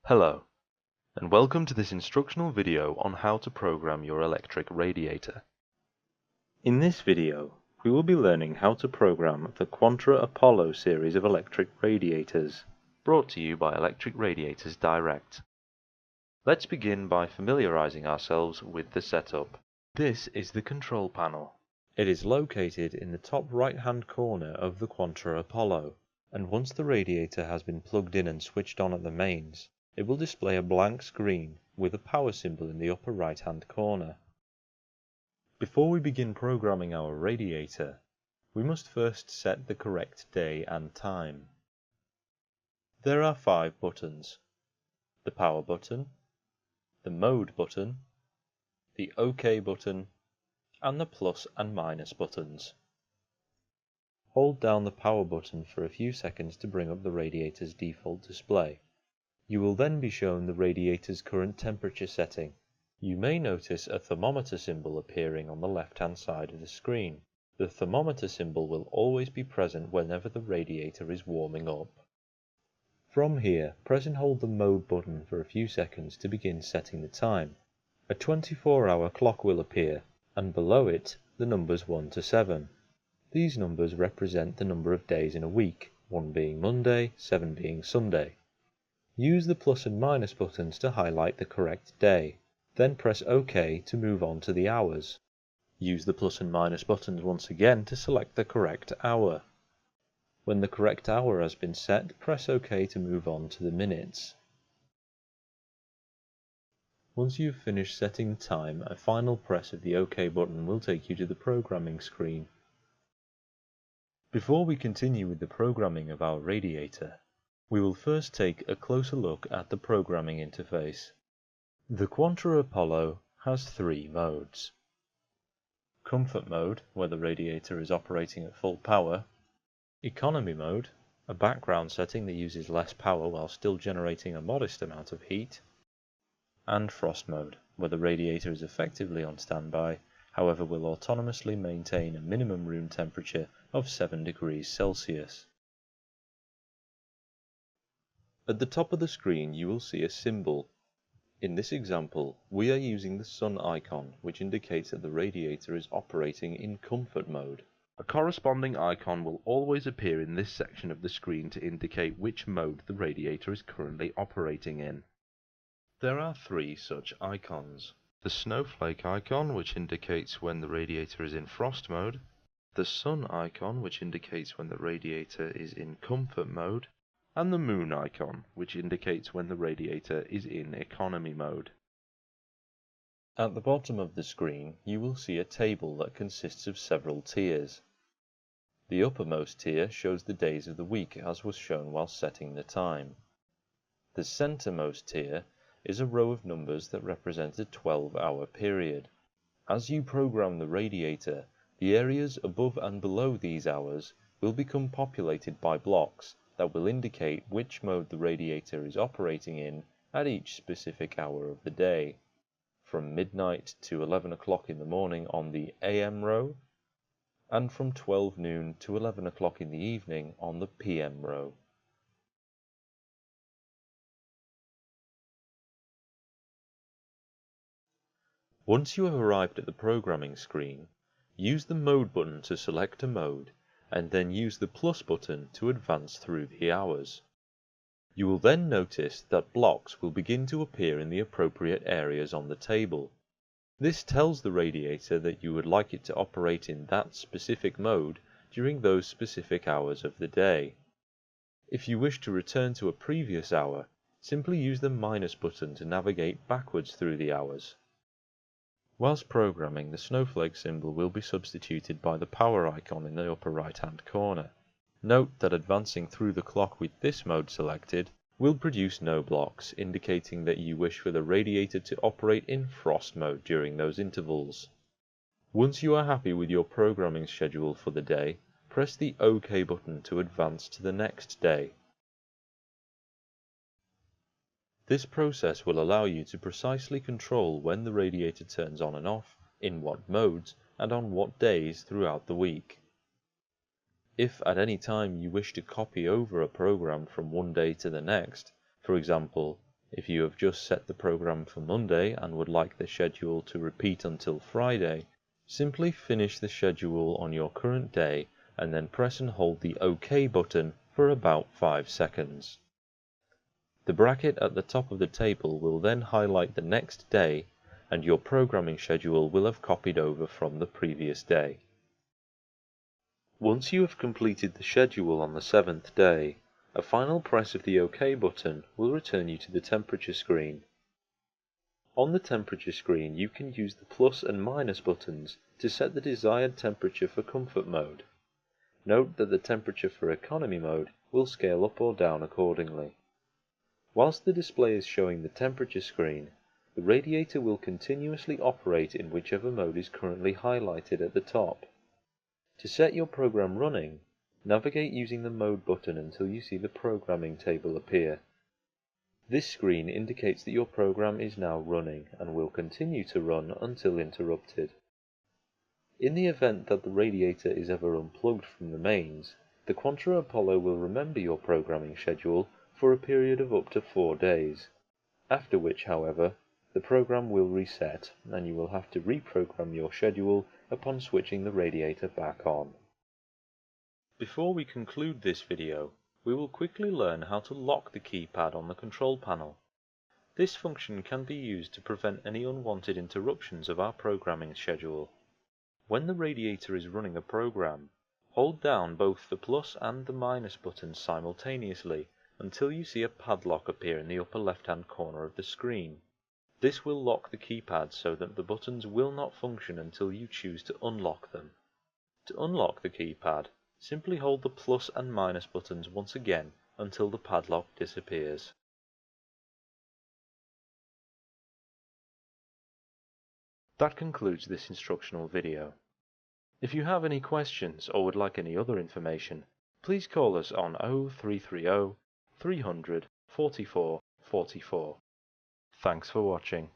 Hello, and welcome to this instructional video on how to program your electric radiator. In this video, we will be learning how to program the Cointra Apolo series of electric radiators, brought to you by Electric Radiators Direct. Let's begin by familiarizing ourselves with the setup. This is the control panel. It is located in the top right-hand corner of the Cointra Apolo, and once the radiator has been plugged in and switched on at the mains, it will display a blank screen with a power symbol in the upper right-hand corner. Before we begin programming our radiator, we must first set the correct day and time. There are 5 buttons: the power button, the mode button, the OK button, and the plus and minus buttons. Hold down the power button for a few seconds to bring up the radiator's default display. You will then be shown the radiator's current temperature setting. You may notice a thermometer symbol appearing on the left-hand side of the screen. The thermometer symbol will always be present whenever the radiator is warming up. From here, press and hold the mode button for a few seconds to begin setting the time. A 24-hour clock will appear, and below it the numbers 1 to 7. These numbers represent the number of days in a week, 1 being Monday, 7 being Sunday. Use the plus and minus buttons to highlight the correct day, then press OK to move on to the hours. Use the plus and minus buttons once again to select the correct hour. When the correct hour has been set, press OK to move on to the minutes. Once you've finished setting the time, a final press of the OK button will take you to the programming screen. Before we continue with the programming of our radiator, we will first take a closer look at the programming interface. The Cointra Apolo has 3 modes: Comfort mode, where the radiator is operating at full power; Economy mode, a background setting that uses less power while still generating a modest amount of heat; and Frost mode, where the radiator is effectively on standby, however will autonomously maintain a minimum room temperature of 7 degrees Celsius. At the top of the screen you will see a symbol. In this example, we are using the sun icon, which indicates that the radiator is operating in comfort mode. A corresponding icon will always appear in this section of the screen to indicate which mode the radiator is currently operating in. There are 3 such icons: the snowflake icon, which indicates when the radiator is in frost mode; the sun icon, which indicates when the radiator is in comfort mode; and the moon icon, which indicates when the radiator is in economy mode. At the bottom of the screen, you will see a table that consists of several tiers. The uppermost tier shows the days of the week, as was shown while setting the time. The centermost tier is a row of numbers that represent a 12-hour period. As you program the radiator, the areas above and below these hours will become populated by blocks that will indicate which mode the radiator is operating in at each specific hour of the day, from midnight to 11 o'clock in the morning on the AM row, and from 12 noon to 11 o'clock in the evening on the PM row. Once you have arrived at the programming screen, use the mode button to select a mode, and then use the plus button to advance through the hours. You will then notice that blocks will begin to appear in the appropriate areas on the table. This tells the radiator that you would like it to operate in that specific mode during those specific hours of the day. If you wish to return to a previous hour, simply use the minus button to navigate backwards through the hours. Whilst programming, the snowflake symbol will be substituted by the power icon in the upper right-hand corner. Note that advancing through the clock with this mode selected will produce no blocks, indicating that you wish for the radiator to operate in frost mode during those intervals. Once you are happy with your programming schedule for the day, press the OK button to advance to the next day. This process will allow you to precisely control when the radiator turns on and off, in what modes, and on what days throughout the week. If at any time you wish to copy over a program from one day to the next, for example, If you have just set the program for Monday and would like the schedule to repeat until Friday, simply finish the schedule on your current day and then press and hold the OK button for about 5 seconds. The bracket at the top of the table will then highlight the next day, and your programming schedule will have copied over from the previous day. Once you have completed the schedule on the 7th day, a final press of the OK button will return you to the temperature screen. On the temperature screen, you can use the plus and minus buttons to set the desired temperature for comfort mode. Note that the temperature for economy mode will scale up or down accordingly. Whilst the display is showing the temperature screen, the radiator will continuously operate in whichever mode is currently highlighted at the top. To set your program running, navigate using the Mode button until you see the programming table appear. This screen indicates that your program is now running and will continue to run until interrupted. In the event that the radiator is ever unplugged from the mains, the Cointra Apolo will remember your programming schedule for a period of up to 4 days, after which, however, the program will reset and you will have to reprogram your schedule upon switching the radiator back on. Before we conclude this video, we will quickly learn how to lock the keypad on the control panel. This function can be used to prevent any unwanted interruptions of our programming schedule. When the radiator is running a program, hold down both the plus and the minus buttons simultaneously until you see a padlock appear in the upper left-hand corner of the screen. This will lock the keypad so that the buttons will not function until you choose to unlock them. To unlock the keypad, simply hold the plus and minus buttons once again until the padlock disappears. That concludes this instructional video. If you have any questions or would like any other information, please call us on 0330 300 44 44. Thanks for watching.